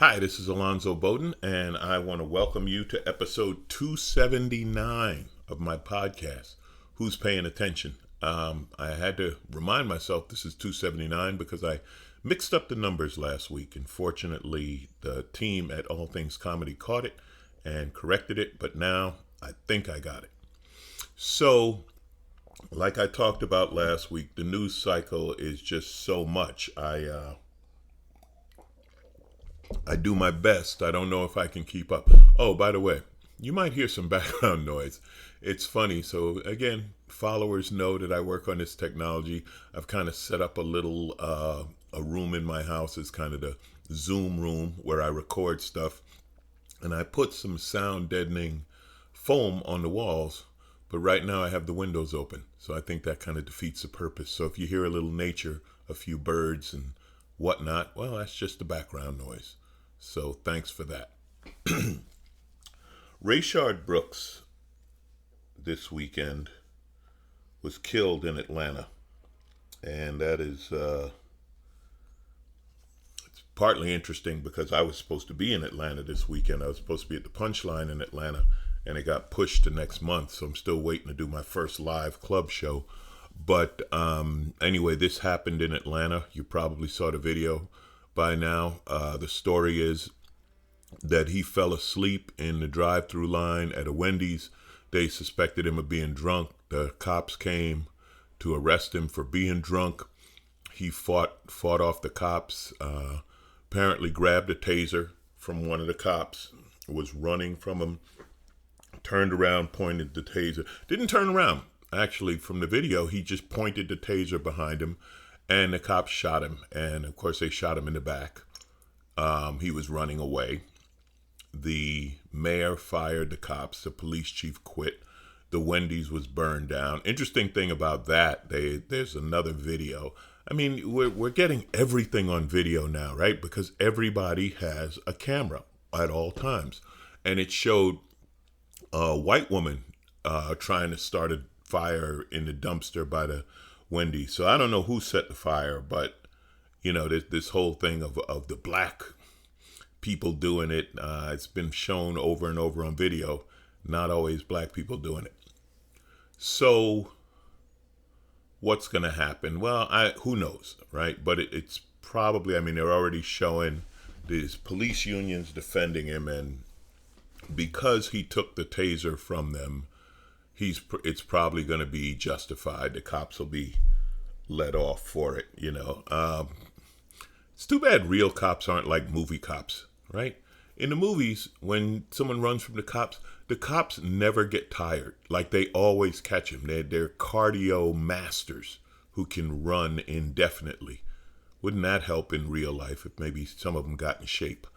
Hi, this is Alonzo Bodden, and I want to welcome you to episode 279 of my podcast, Who's Paying Attention? I had to remind myself this is 279 because I mixed up the numbers last week, and fortunately the team at All Things Comedy caught it and corrected it, but now I think I got it. So, like I talked about last week, the news cycle is just so much. I do my best. I don't know if I can keep up. Oh, by the way, you might hear some background noise. It's funny. So again, followers know that I work on this technology. I've kind of set up a little a room in my house. It's kind of the Zoom room where I record stuff. And I put some sound deadening foam on the walls. But right now I have the windows open. So I think that kind of defeats the purpose. So if you hear a little nature, a few birds and whatnot, well, that's just the background noise. So thanks for that. Rayshard Brooks this weekend was killed in Atlanta. And that is it's partly interesting because I was supposed to be in Atlanta this weekend. I was supposed to be at the Punchline in Atlanta, and it got pushed to next month. So I'm still waiting to do my first live club show. But anyway, this happened in Atlanta. You probably saw the video by now. The story is that he fell asleep in the drive-through line at a Wendy's. They suspected him of being drunk. The cops came to arrest him for being drunk. He fought off the cops, apparently grabbed a taser from one of the cops, was running from him, turned around, pointed the taser. Didn't turn around. Actually, from the video, he just pointed the taser behind him, and the cops shot him. And, of course, they shot him in the back. He was running away. The mayor fired the cops. The police chief quit. The Wendy's was burned down. Interesting thing about that, there's another video. I mean, we're getting everything on video now, right? Because everybody has a camera at all times. And it showed a white woman trying to start a fire in the dumpster by the Wendy's. So I don't know who set the fire, but you know, this whole thing of the black people doing it, it's been shown over and over on video. Not always black people doing it. So what's going to happen? Well, who knows, right? But it's probably, I mean, they're already showing these police unions defending him, and because he took the taser from them, it's probably going to be justified. The cops will be let off for it, you know. It's too bad real cops aren't like movie cops, right? In the movies, when someone runs from the cops never get tired. Like, they always catch him. They're cardio masters who can run indefinitely. Wouldn't that help in real life if maybe some of them got in shape?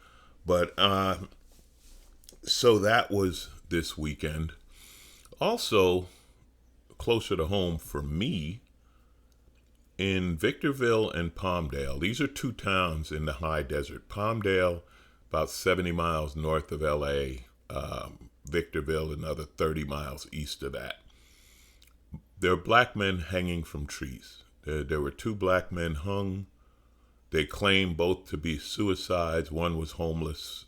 But so that was this weekend. Also, closer to home for me, in Victorville and Palmdale. These are two towns in the high desert. Palmdale, about 70 miles north of LA. Victorville, another 30 miles east of that. There are black men hanging from trees. There were two black men hung. They claim both to be suicides. One was homeless.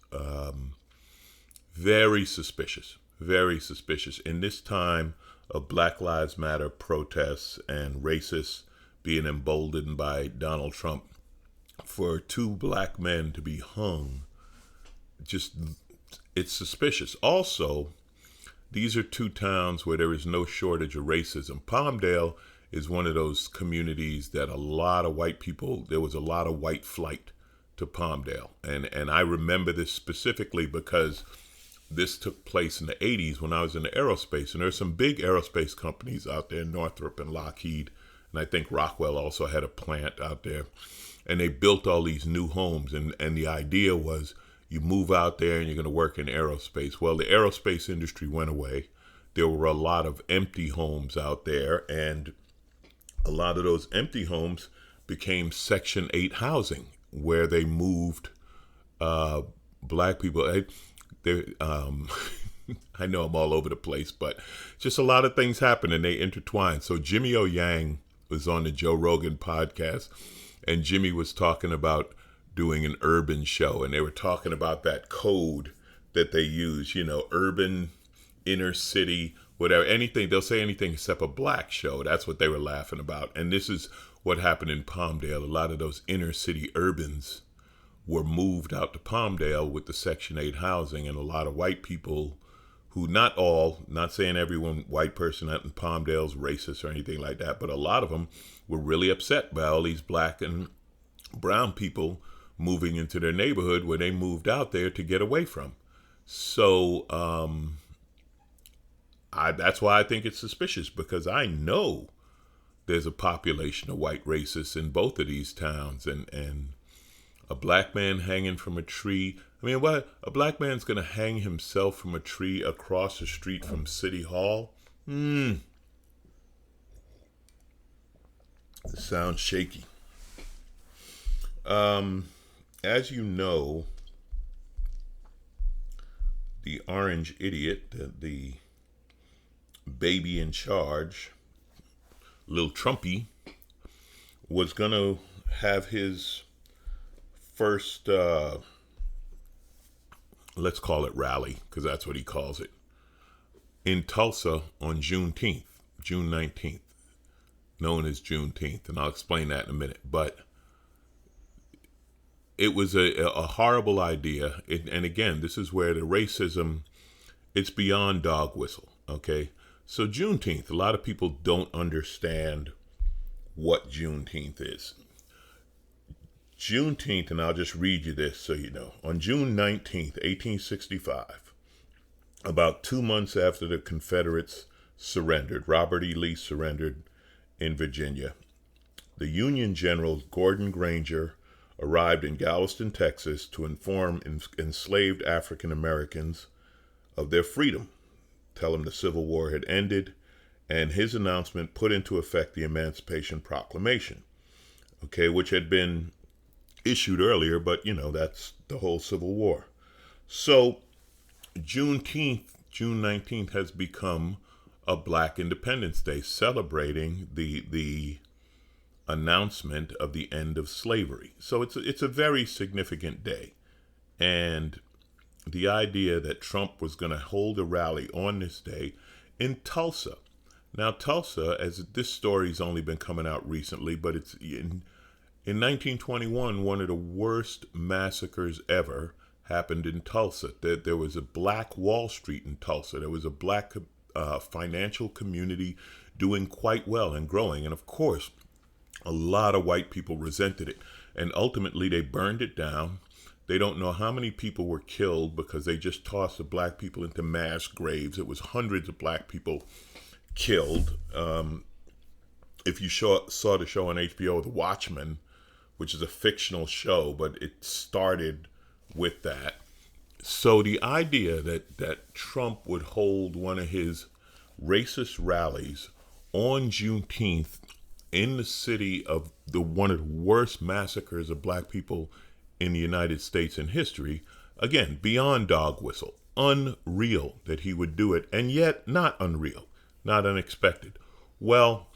Very suspicious. Very suspicious. In this time of Black Lives Matter protests and racists being emboldened by Donald Trump, for two black men to be hung, just, it's suspicious. Also, these are two towns where there is no shortage of racism. Palmdale is one of those communities that there was a lot of white flight to Palmdale. And I remember this specifically because this took place in the 80s when I was in the aerospace. And there's some big aerospace companies out there, Northrop and Lockheed. And I think Rockwell also had a plant out there. And they built all these new homes. And the idea was you move out there and you're going to work in aerospace. Well, the aerospace industry went away. There were a lot of empty homes out there. And a lot of those empty homes became Section 8 housing, where they moved black people. I know I'm all over the place, but just a lot of things happen and they intertwine. So Jimmy O Yang was on the Joe Rogan podcast, and Jimmy was talking about doing an urban show, and they were talking about that code that they use, urban, inner city, whatever, anything. They'll say anything except a black show. That's what they were laughing about. And this is what happened in Palmdale. A lot of those inner city urbans were moved out to Palmdale with the Section 8 housing, and a lot of white people who, not saying everyone, white person out in Palmdale is racist or anything like that, but a lot of them were really upset by all these black and brown people moving into their neighborhood where they moved out there to get away from. So that's why I think it's suspicious, because I know there's a population of white racists in both of these towns, and a black man hanging from a tree. I mean, what? A black man's going to hang himself from a tree across the street from City Hall? It sounds shaky. As you know, the orange idiot, the baby in charge, Lil Trumpy, was going to have his first, let's call it rally, because that's what he calls it, in Tulsa on Juneteenth, June 19th, known as Juneteenth, and I'll explain that in a minute. But it was a horrible idea, and again, this is where the racism, it's beyond dog whistle, okay? So Juneteenth, a lot of people don't understand what Juneteenth is. Juneteenth, and I'll just read you this so you know. On June 19th, 1865, about 2 months after the Confederates surrendered, Robert E. Lee surrendered in Virginia, the Union General Gordon Granger arrived in Galveston, Texas, to inform enslaved African Americans of their freedom, tell them the Civil War had ended, and his announcement put into effect the Emancipation Proclamation, okay, which had been issued earlier, but that's the whole Civil War. So Juneteenth, June 19th, has become a Black Independence Day, celebrating the announcement of the end of slavery. So it's a very significant day. And the idea that Trump was going to hold a rally on this day in Tulsa. Now, Tulsa, as this story's only been coming out recently, but it's in 1921, one of the worst massacres ever happened in Tulsa. There was a black Wall Street in Tulsa. There was a black financial community doing quite well and growing. And of course, a lot of white people resented it. And ultimately, they burned it down. They don't know how many people were killed because they just tossed the black people into mass graves. It was hundreds of black people killed. If you saw the show on HBO, The Watchmen, which is a fictional show, but it started with that. So the idea that Trump would hold one of his racist rallies on Juneteenth in the city of one of the worst massacres of black people in the United States in history, again, beyond dog whistle, unreal that he would do it, and yet not unreal, not unexpected. Well,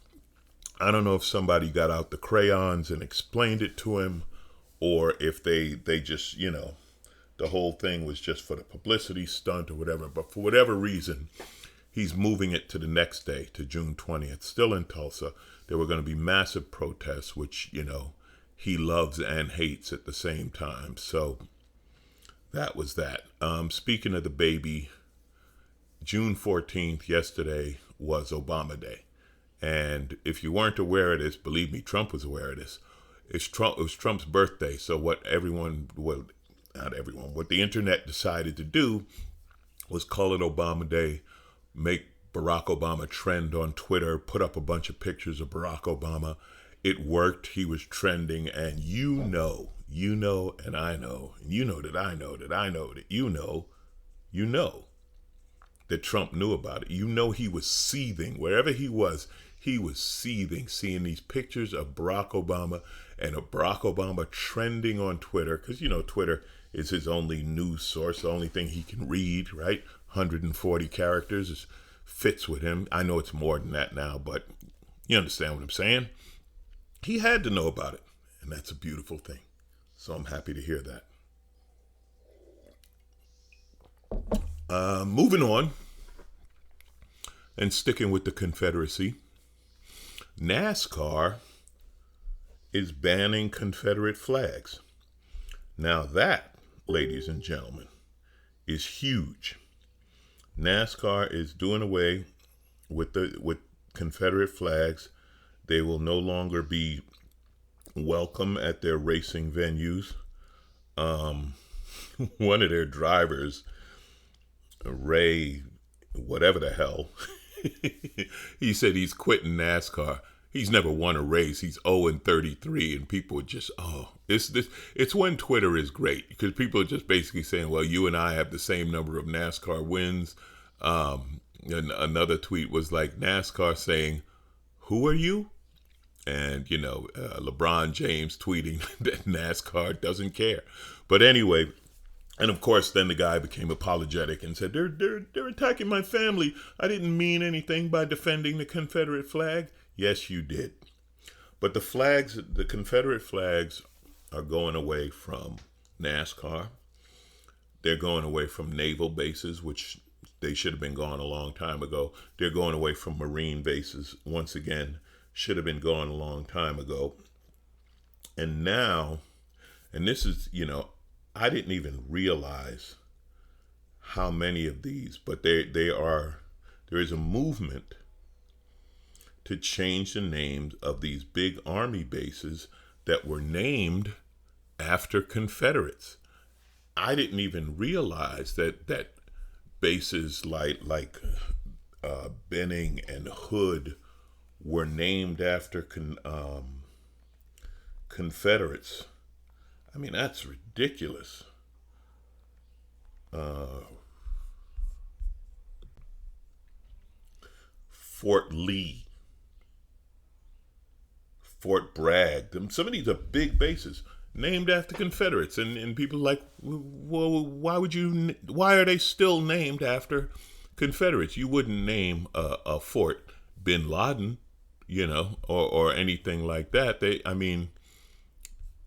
I don't know if somebody got out the crayons and explained it to him, or if they just, the whole thing was just for the publicity stunt or whatever. But for whatever reason, he's moving it to the next day, to June 20th, still in Tulsa. There were going to be massive protests, which, he loves and hates at the same time. So that was that. Speaking of the baby, June 14th, yesterday, was Obama Day. And if you weren't aware of this, believe me, Trump was aware of this. It was Trump's birthday. So what what the internet decided to do was call it Obama Day, make Barack Obama trend on Twitter, put up a bunch of pictures of Barack Obama. It worked. He was trending. And you know, and I know, and you know that I know that I know that you know that Trump knew about it. He was seething. Wherever he was seething, seeing these pictures of Barack Obama and of Barack Obama trending on Twitter, because, Twitter is his only news source, the only thing he can read, right? 140 characters fits with him. I know it's more than that now, but you understand what I'm saying? He had to know about it, and that's a beautiful thing. So I'm happy to hear that. Moving on and sticking with the Confederacy, NASCAR is banning Confederate flags. Now that, ladies and gentlemen, is huge. NASCAR is doing away with Confederate flags. They will no longer be welcome at their racing venues. One of their drivers, Ray, whatever the hell, he said he's quitting NASCAR. He's never won a race. He's 0-33, and people are just, it's when Twitter is great, because people are just basically saying, well, you and I have the same number of NASCAR wins. And another tweet was like NASCAR saying, who are you? And, LeBron James tweeting that NASCAR doesn't care. But anyway, and of course, then the guy became apologetic and said, they're attacking my family. I didn't mean anything by defending the Confederate flag. Yes, you did. But the Confederate flags are going away from NASCAR. They're going away from naval bases, which they should have been gone a long time ago. They're going away from Marine bases, once again, should have been gone a long time ago. And now, and this is, I didn't even realize how many of these, but there is a movement to change the names of these big army bases that were named after Confederates. I didn't even realize that bases like Benning and Hood were named after Confederates. I mean, that's ridiculous. Fort Lee, Fort Bragg. Some of these are big bases named after Confederates, and people are like, well, why are they still named after Confederates? You wouldn't name a fort Bin Laden, or anything like that.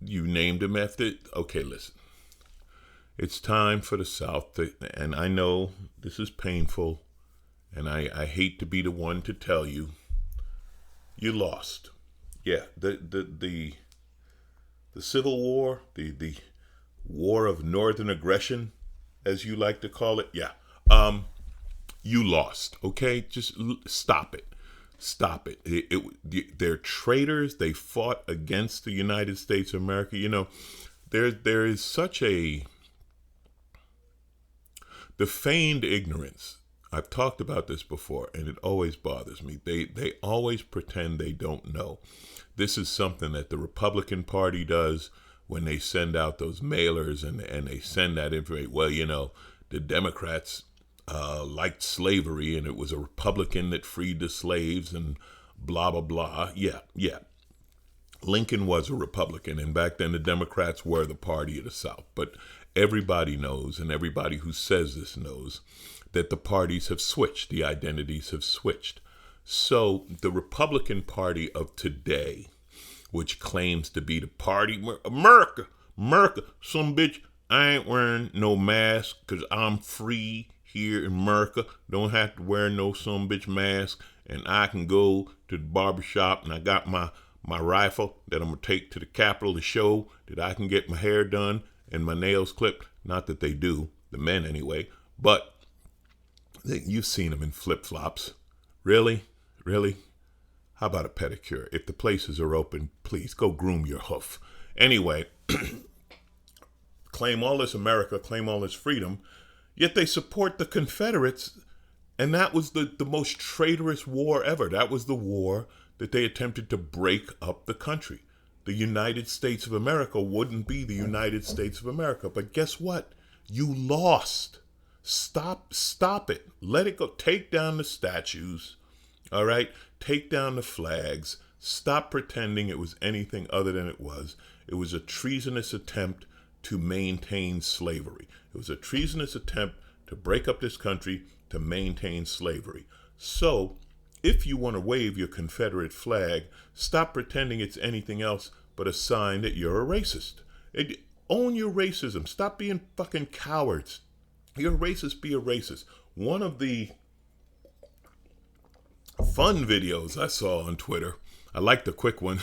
You named them after. Okay, listen. It's time for the South and I know this is painful, and I hate to be the one to tell you, you lost. Yeah, the Civil War, the War of Northern Aggression, as you like to call it. Yeah, you lost. Okay, just stop it. Stop it. They're traitors. They fought against the United States of America. There is such the feigned ignorance. I've talked about this before, and it always bothers me. They always pretend they don't know. This is something that the Republican Party does when they send out those mailers and they send that information. Well, the Democrats liked slavery, and it was a Republican that freed the slaves, and blah, blah, blah. Yeah. Lincoln was a Republican, and back then the Democrats were the party of the South. But everybody knows, and everybody who says this knows, that the parties have switched. The identities have switched. So the Republican Party of today, which claims to be the party, America, some bitch, I ain't wearing no mask because I'm free here in America. Don't have to wear no some bitch mask, and I can go to the barbershop, and I got my rifle that I'm going to take to the Capitol to show that I can get my hair done and my nails clipped. Not that they do, the men anyway, but you've seen them in flip-flops. Really? How about a pedicure? If the places are open, please go groom your hoof. Anyway, claim all this America, claim all this freedom, yet they support the Confederates, and that was the most traitorous war ever. That was the war that they attempted to break up the country. The United States of America wouldn't be the United States of America. But guess what? You lost. Stop it. Let it go. Take down the statues. All right? Take down the flags. Stop pretending it was anything other than it was. It was a treasonous attempt to maintain slavery. It was a treasonous attempt to break up this country to maintain slavery. So, if you want to wave your Confederate flag, stop pretending it's anything else but a sign that you're a racist. Own your racism. Stop being fucking cowards. You're a racist, be a racist. One of the fun videos I saw on Twitter, I like the quick one.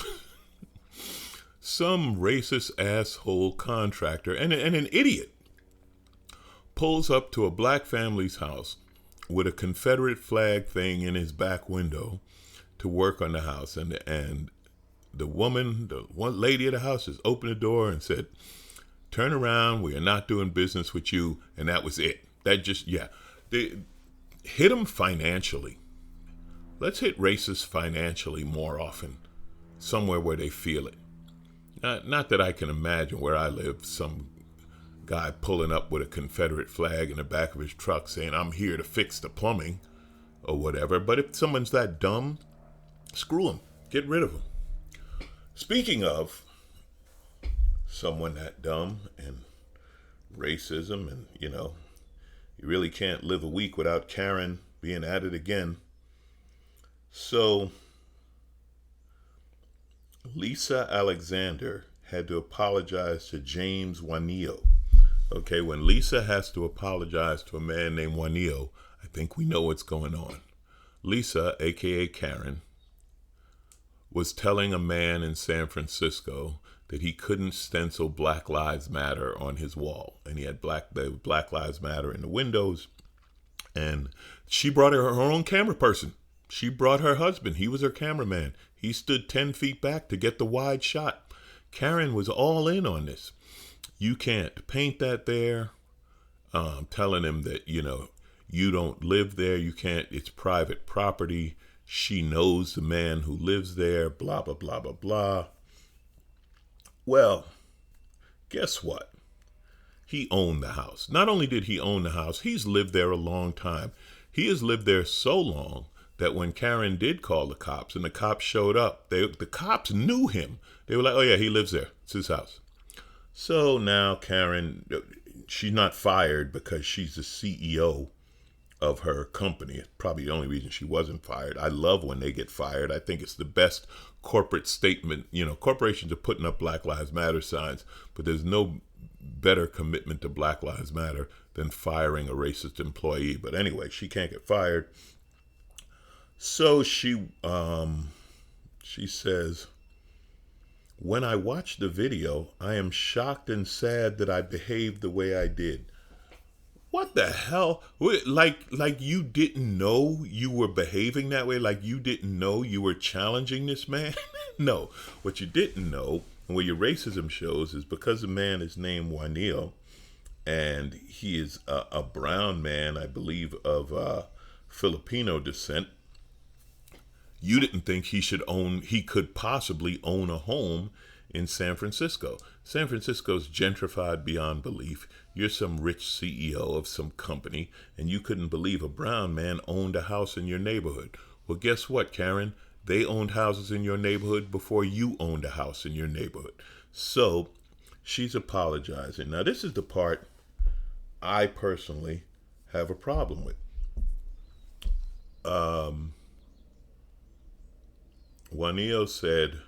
Some racist asshole contractor and an idiot pulls up to a black family's house with a Confederate flag thing in his back window to work on the house. And the woman, the one lady of the house, just opened the door and said, "Turn around, we are not doing business with you." And that was it. That just, yeah. They hit them financially. Let's hit racists financially more often, somewhere where they feel it. Not that I can imagine where I live, some guy pulling up with a Confederate flag in the back of his truck saying, "I'm here to fix the plumbing," or whatever. But if someone's that dumb, screw them. Get rid of them. Speaking of someone that dumb and racism, and you really can't live a week without Karen being at it again. So Lisa Alexander had to apologize to James Juanillo. Okay, when Lisa has to apologize to a man named Juanillo, I think we know what's going on. Lisa, aka Karen, was telling a man in San Francisco that he couldn't stencil Black Lives Matter on his wall. And he had Black Lives Matter in the windows. And she brought her own camera person. She brought her husband. He was her cameraman. He stood 10 feet back to get the wide shot. Karen was all in on this. You can't paint that there. Telling him that, you don't live there. You can't. It's private property. She knows the man who lives there. Blah, blah, blah, blah, blah. Well, guess what? He owned the house. Not only did he own the house, he's lived there a long time. He has lived there so long that when Karen did call the cops and the cops showed up, the cops knew him. They were like, "Oh yeah, he lives there. It's his house." So now Karen, she's not fired because she's the CEO of her company. It's probably the only reason she wasn't fired. I love when they get fired. I think it's the best corporate statement. Corporations are putting up Black Lives Matter signs, but there's no better commitment to Black Lives Matter than firing a racist employee. But anyway, she can't get fired. So she says, "When I watch the video, I am shocked and sad that I behaved the way I did." What the hell? Like you didn't know you were behaving that way? Like you didn't know you were challenging this man? No. What you didn't know, and where your racism shows, is because the man is named Juanillo, and he is a brown man, I believe, of Filipino descent. You didn't think he could possibly own a home in San Francisco. San Francisco's gentrified beyond belief. You're some rich CEO of some company, and you couldn't believe a brown man owned a house in your neighborhood. Well, guess what, Karen? They owned houses in your neighborhood before you owned a house in your neighborhood. So she's apologizing. Now, this is the part I personally have a problem with. Juanillo said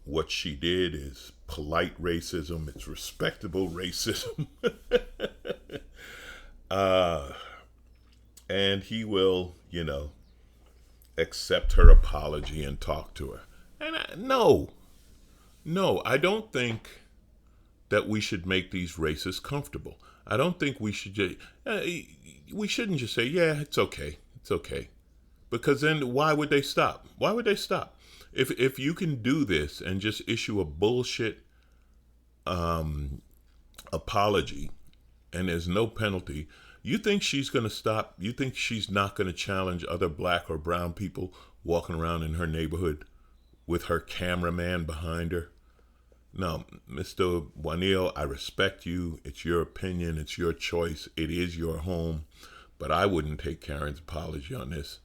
what she did is polite racism. It's respectable racism. And he will, accept her apology and talk to her. And no, I don't think that we should make these racists comfortable. I don't think we should we shouldn't just say, "Yeah, it's okay. It's okay." Because then why would they stop? Why would they stop? If you can do this and just issue a bullshit apology and there's no penalty, you think she's going to stop? You think she's not going to challenge other black or brown people walking around in her neighborhood with her cameraman behind her? No, Mr. Juanillo, I respect you. It's your opinion. It's your choice. It is your home. But I wouldn't take Karen's apology on this.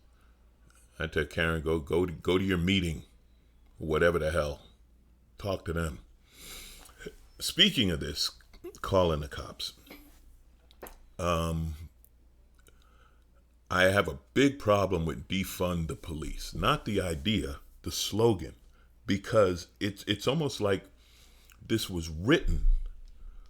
I tell Karen, go to your meeting, whatever the hell. Talk to them. Speaking of this, calling the cops. I have a big problem with defund the police. Not the idea, the slogan. because it's almost like this was written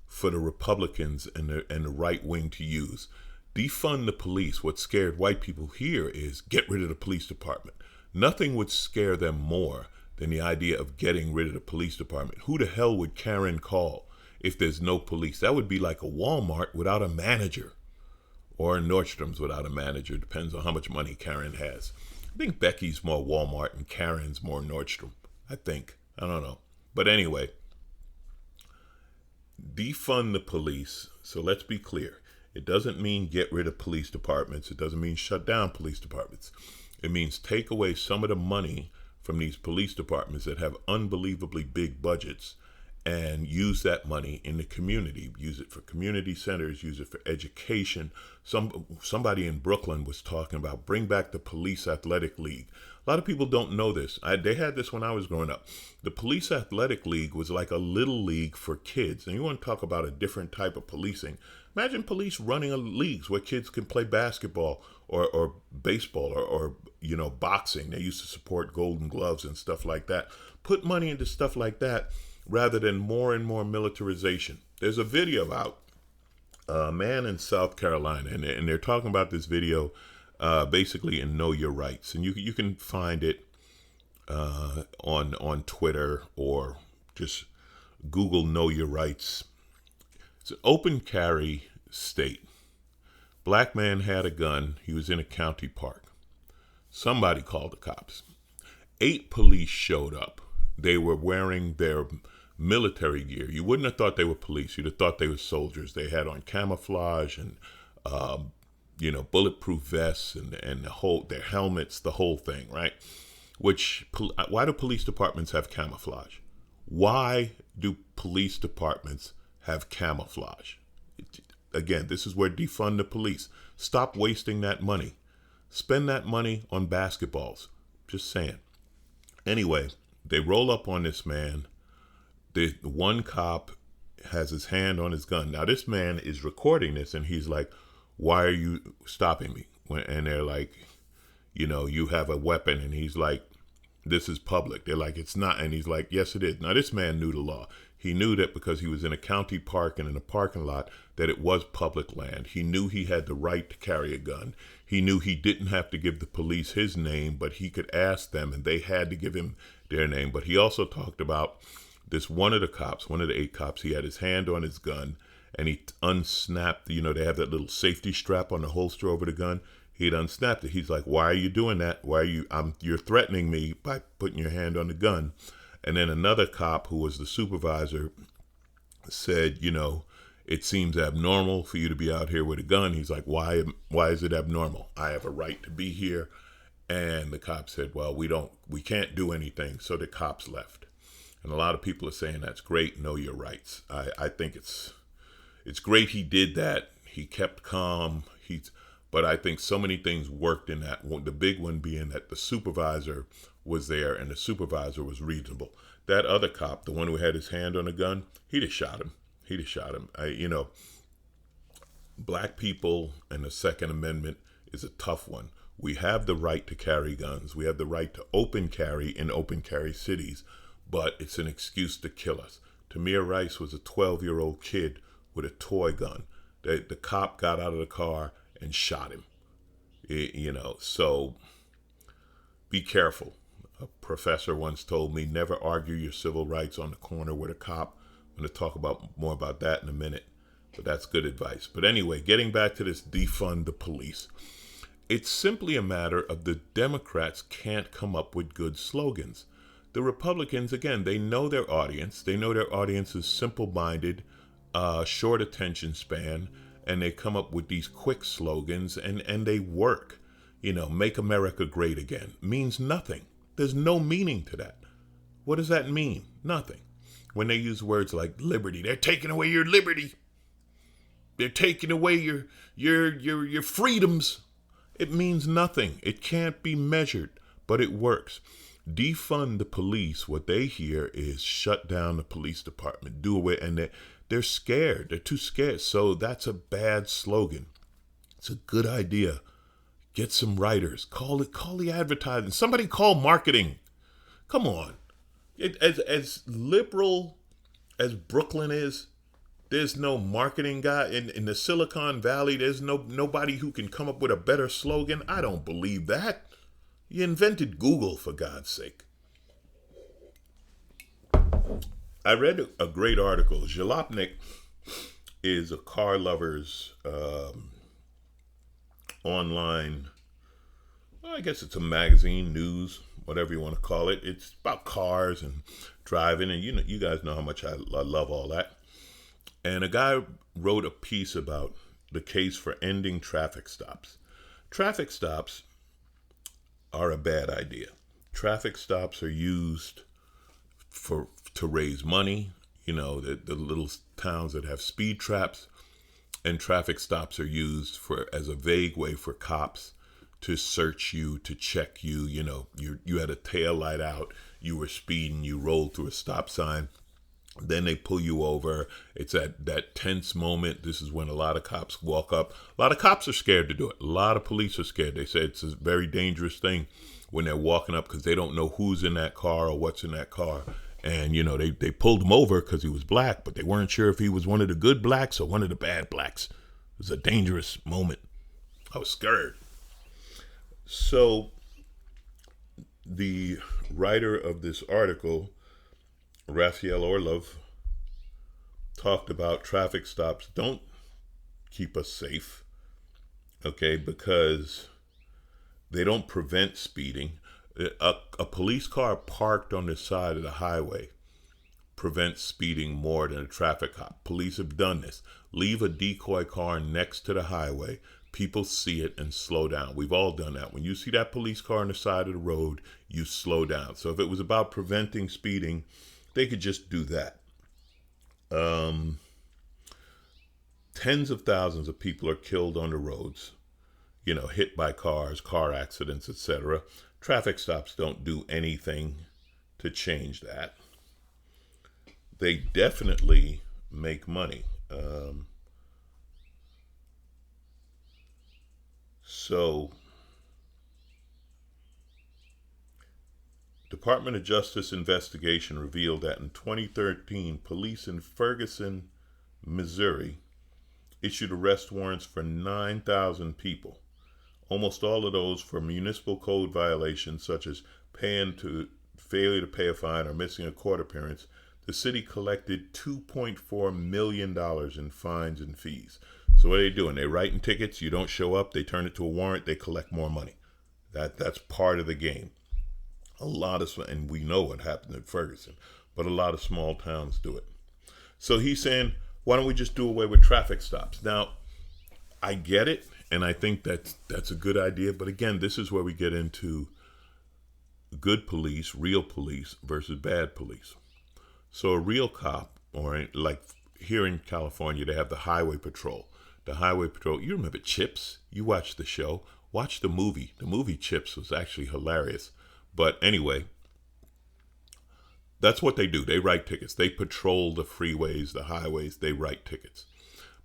for the Republicans and the right wing to use. Defund the police. What scared white people here is get rid of the police department. Nothing would scare them more than the idea of getting rid of the police department. Who the hell would Karen call if there's no police? That would be like a Walmart without a manager, or a Nordstrom's without a manager. Depends on how much money Karen has. I think Becky's more Walmart and Karen's more Nordstrom. I think. I don't know. But anyway, defund the police. So let's be clear. It doesn't mean get rid of police departments. It doesn't mean shut down police departments. It means take away some of the money from these police departments that have unbelievably big budgets and use that money in the community. Use it for community centers, use it for education. Somebody in Brooklyn was talking about bring back the police athletic league. A lot of people don't know this. They had this when I was growing up. The police athletic league was like a little league for kids. And you want to talk about a different type of policing. Imagine police running leagues where kids can play basketball or baseball or boxing. They used to support Golden Gloves and stuff like that. Put money into stuff like that rather than more and more militarization. There's a video out, a man in South Carolina, and they're talking about this video basically in Know Your Rights. And you can find it on Twitter or just Google Know Your Rights. It's an open carry state. Black man had a gun. He was in a county park. Somebody called the cops. 8 police showed up. They were wearing their military gear. You wouldn't have thought they were police. You'd have thought they were soldiers. They had on camouflage and bulletproof vests and their helmets, the whole thing, right? Why do police departments have camouflage? Why do police departments have camouflage? Again, this is where defund the police. Stop wasting that money. Spend that money on basketballs. Just saying. Anyway, they roll up on this man. The one cop has his hand on his gun. Now, this man is recording this, and he's like, why are you stopping me? And they're like, you have a weapon. And he's like, this is public. They're like, it's not. And he's like, yes, it is. Now, this man knew the law. He knew that because he was in a county park and in a parking lot, that it was public land. He knew he had the right to carry a gun. He knew he didn't have to give the police his name, but he could ask them, and they had to give him their name. But he also talked about this one of the 8 cops, he had his hand on his gun, and he unsnapped, they have that little safety strap on the holster over the gun. He'd unsnapped it. He's like, why are you doing that? You're threatening me by putting your hand on the gun. And then another cop who was the supervisor said, it seems abnormal for you to be out here with a gun. He's like, why is it abnormal? I have a right to be here. And the cop said, well, we can't do anything. So the cops left. And a lot of people are saying that's great. Know your rights. I think it's great he did that. He kept calm. But I think so many things worked in that one. The big one being that the supervisor was there and the supervisor was reasonable. That other cop, the one who had his hand on a gun, he'd have shot him. Black people and the Second Amendment is a tough one. We have the right to carry guns. We have the right to open carry in open carry cities, but it's an excuse to kill us. Tamir Rice was a 12-year-old kid with a toy gun. The cop got out of the car and shot him. So be careful. A professor once told me, never argue your civil rights on the corner with a cop. I'm going to talk more about that in a minute, but that's good advice. But anyway, getting back to this defund the police, it's simply a matter of the Democrats can't come up with good slogans. The Republicans, again, they know their audience. They know their audience is simple-minded, short attention span, and they come up with these quick slogans, and they work. Make America great again means nothing. There's no meaning to that. What does that mean? Nothing. When they use words like liberty, they're taking away your liberty. They're taking away your freedoms. It means nothing. It can't be measured, but it works. Defund the police. What they hear is shut down the police department, do away, and they're scared. They're too scared. So that's a bad slogan. It's a good idea. Get some writers. Call the advertising. Somebody call marketing. Come on. as liberal as Brooklyn is, there's no marketing guy in the Silicon Valley. There's nobody who can come up with a better slogan. I don't believe that. You invented Google, for God's sake. I read a great article. Jalopnik is a car lover's online, well, I guess it's a magazine, news, whatever you want to call it. It's about cars and driving, and you guys know how much I love all that. And a guy wrote a piece about the case for ending traffic stops. Traffic stops are a bad idea. Traffic stops are used to raise money. You know, the little towns that have speed traps, and traffic stops are used as a vague way for cops to search you, to check you. You know, you had a tail light out, you were speeding, you rolled through a stop sign, then they pull you over. It's at that tense moment. This is when a lot of cops walk up. A lot of cops are scared to do it. A lot of police are scared. They say it's a very dangerous thing when they're walking up because they don't know who's in that car or what's in that car. And, you know, they pulled him over because he was black, but they weren't sure if he was one of the good blacks or one of the bad blacks. It was a dangerous moment. I was scared. So the writer of this article, Raphael Orlov, talked about traffic stops don't keep us safe, okay, because they don't prevent speeding. A police car parked on the side of the highway prevents speeding more than a traffic cop. Police have done this. Leave a decoy car next to the highway. People see it and slow down. We've all done that. When you see that police car on the side of the road, you slow down. So if it was about preventing speeding, they could just do that. Tens of thousands of people are killed on the roads, you know, hit by cars, car accidents, etc. Traffic stops don't do anything to change that. They definitely make money. So, Department of Justice investigation revealed that in 2013, police in Ferguson, Missouri, issued arrest warrants for 9,000 people. Almost all of those for municipal code violations such as failure to pay a fine or missing a court appearance. The city collected $2.4 million in fines and fees. So what are they doing? They're writing tickets. You don't show up. They turn it to a warrant. They collect more money. That's part of the game. And we know what happened in Ferguson, but a lot of small towns do it. So he's saying, why don't we just do away with traffic stops? Now, I get it. And I think that's a good idea. But again, this is where we get into good police, real police versus bad police. So a real cop, or like here in California, they have the highway patrol. The highway patrol, you remember Chips? You watched the show. Watch the movie. The movie Chips was actually hilarious. But anyway, that's what they do. They write tickets. They patrol the freeways, the highways. They write tickets.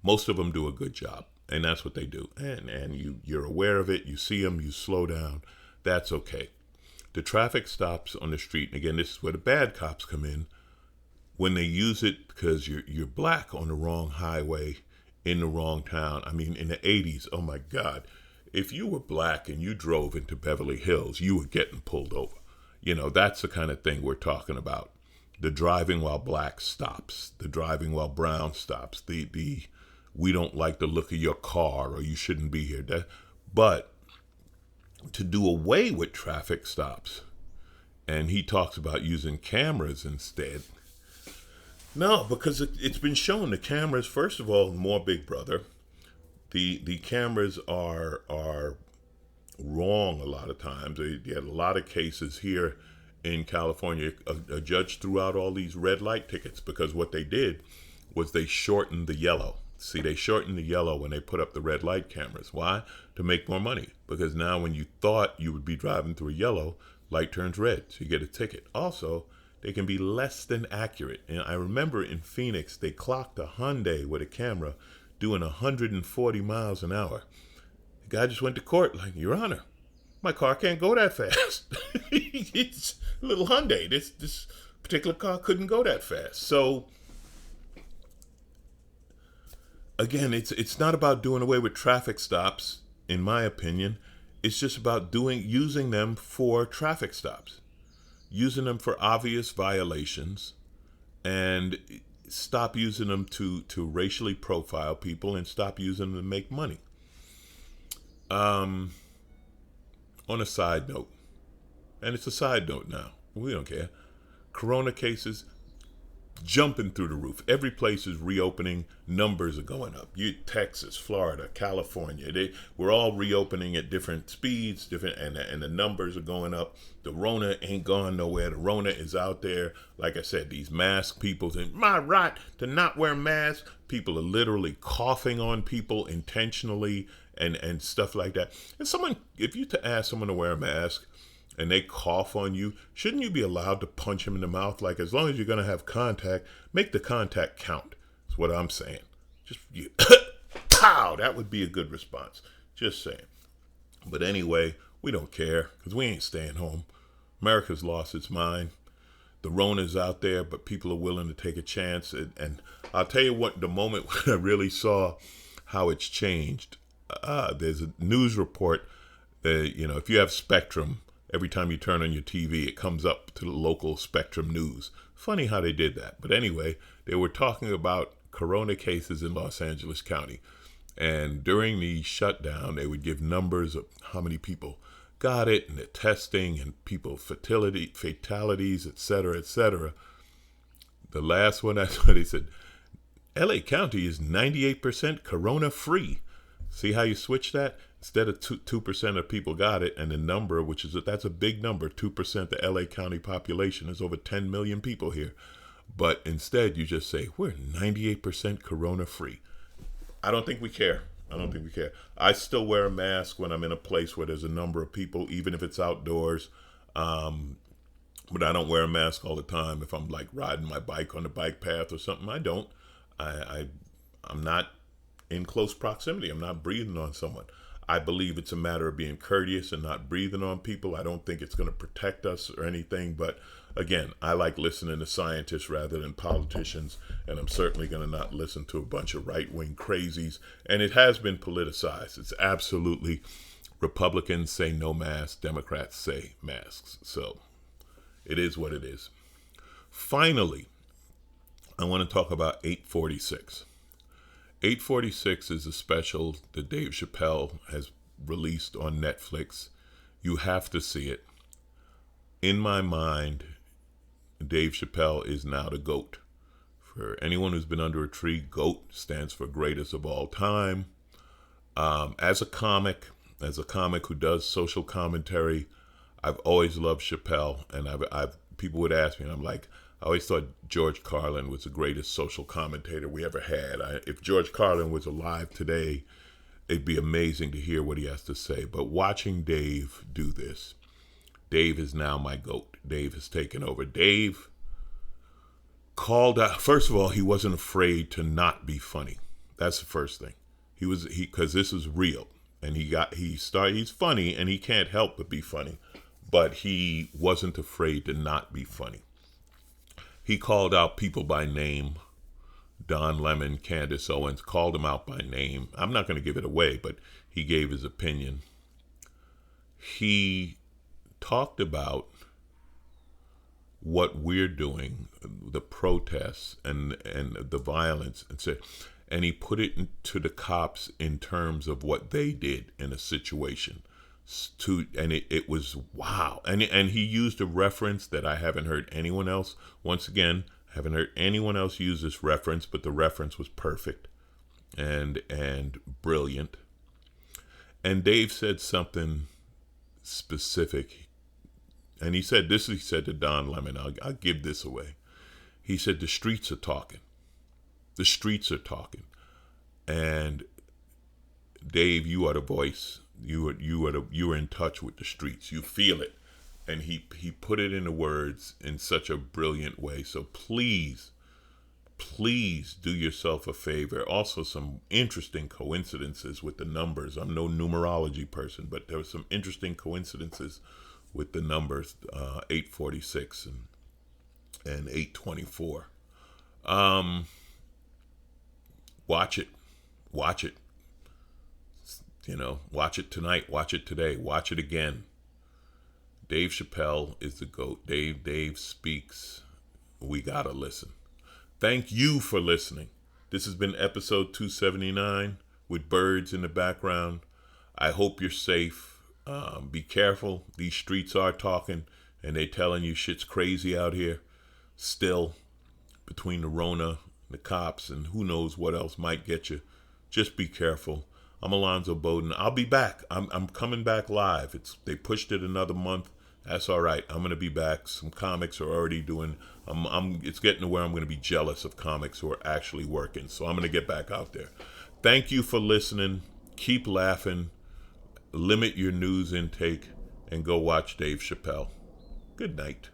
Most of them do a good job. And that's what they do. And you're aware of it. You see them. You slow down. That's okay. The traffic stops on the street, and again, this is where the bad cops come in, when they use it because you're black on the wrong highway in the wrong town. I mean, in the 80s, oh my God, if you were black and you drove into Beverly Hills, you were getting pulled over. You know, that's the kind of thing we're talking about. The driving while black stops. The driving while brown stops. The we don't like the look of your car, or you shouldn't be here. But to do away with traffic stops, and he talks about using cameras instead. No, because it's been shown the cameras, first of all, more Big Brother. The cameras are wrong a lot of times. They had a lot of cases here in California. A judge threw out all these red light tickets because what they did was they shortened the yellow. See, they shortened the yellow when they put up the red light cameras. Why? To make more money. Because now when you thought you would be driving through a yellow, light turns red, so you get a ticket. Also, they can be less than accurate. And I remember in Phoenix, they clocked a Hyundai with a camera doing 140 miles an hour. The guy just went to court like, Your Honor, my car can't go that fast. It's a little Hyundai. This particular car couldn't go that fast. So again, it's not about doing away with traffic stops, in my opinion. It's just about using them for traffic stops, using them for obvious violations, and stop using them to racially profile people, and stop using them to make money. On a side note, and it's a side note now, we don't care. Corona cases jumping through the roof. Every place is reopening. Numbers are going up. Texas, Florida, California, we're all reopening at different speeds, and the numbers are going up. The Rona ain't gone nowhere. The Rona is out there. Like I said, these mask people think, my right to not wear masks. People are literally coughing on people intentionally and stuff like that. And if you to ask someone to wear a mask, and they cough on you, shouldn't you be allowed to punch them in the mouth? Like, as long as you're going to have contact, make the contact count. That's what I'm saying. Just, pow, that would be a good response. Just saying. But anyway, we don't care, because we ain't staying home. America's lost its mind. The Rona's out there, but people are willing to take a chance. And I'll tell you what, the moment when I really saw how it's changed, there's a news report that, if you have Spectrum, every time you turn on your TV, it comes up to the local Spectrum News. Funny how they did that. But anyway, they were talking about corona cases in Los Angeles County. And during the shutdown, they would give numbers of how many people got it, and the testing, and people fatalities, et cetera, et cetera. The last one, that's what they said, LA County is 98% corona free. See how you switch that? Instead of 2% of people got it, and the number, that's a big number, 2% the LA County population. There's over 10 million people here. But instead, you just say, we're 98% corona free. I don't think we care. I still wear a mask when I'm in a place where there's a number of people, even if it's outdoors. But I don't wear a mask all the time. If I'm like riding my bike on the bike path or something, I don't. I'm not in close proximity. I'm not breathing on someone. I believe it's a matter of being courteous and not breathing on people. I don't think it's going to protect us or anything. But again, I like listening to scientists rather than politicians. And I'm certainly going to not listen to a bunch of right-wing crazies. And it has been politicized. It's absolutely, Republicans say no masks, Democrats say masks. So it is what it is. Finally, I want to talk about 846. 846 is a special that Dave Chappelle has released on Netflix. You have to see it. In my mind, Dave Chappelle is now the GOAT. For anyone who's been under a tree, GOAT stands for greatest of all time. As a comic who does social commentary, I've always loved Chappelle, and I've people would ask me, and I'm like, I always thought George Carlin was the greatest social commentator we ever had. If George Carlin was alive today, it'd be amazing to hear what he has to say. But watching Dave do this, Dave is now my GOAT. Dave has taken over. Dave called out, first of all, he wasn't afraid to not be funny. That's the first thing. Because this is real. And he's funny, and he can't help but be funny. But he wasn't afraid to not be funny. He called out people by name. Don Lemon, Candace Owens, called them out by name. I'm not going to give it away, but he gave his opinion. He talked about what we're doing, the protests and the violence, and he put it to the cops in terms of what they did in a situation. And it was wow. And he used a reference that I haven't heard anyone else. Once again, I haven't heard anyone else use this reference, but the reference was perfect and brilliant. And Dave said something specific. And he said to Don Lemon, I'll give this away. He said, the streets are talking. The streets are talking. And Dave, you are the voice. You are in touch with the streets. You feel it. And he put it into words in such a brilliant way. So please do yourself a favor. Also, some interesting coincidences with the numbers. I'm no numerology person, but there were some interesting coincidences with the numbers, 846. And and 8:24. Watch it. Watch it. Watch it tonight. Watch it today. Watch it again. Dave Chappelle is the GOAT. Dave speaks. We gotta listen. Thank you for listening. This has been episode 279 with birds in the background. I hope you're safe. Be careful. These streets are talking, and they telling you shit's crazy out here. Still, between the Rona, the cops, and who knows what else might get you. Just be careful. I'm Alonzo Bodden. I'll be back. I'm coming back live. They pushed it another month. That's all right. I'm gonna be back. Some comics are already doing. It's getting to where I'm gonna be jealous of comics who are actually working. So I'm gonna get back out there. Thank you for listening. Keep laughing. Limit your news intake and go watch Dave Chappelle. Good night.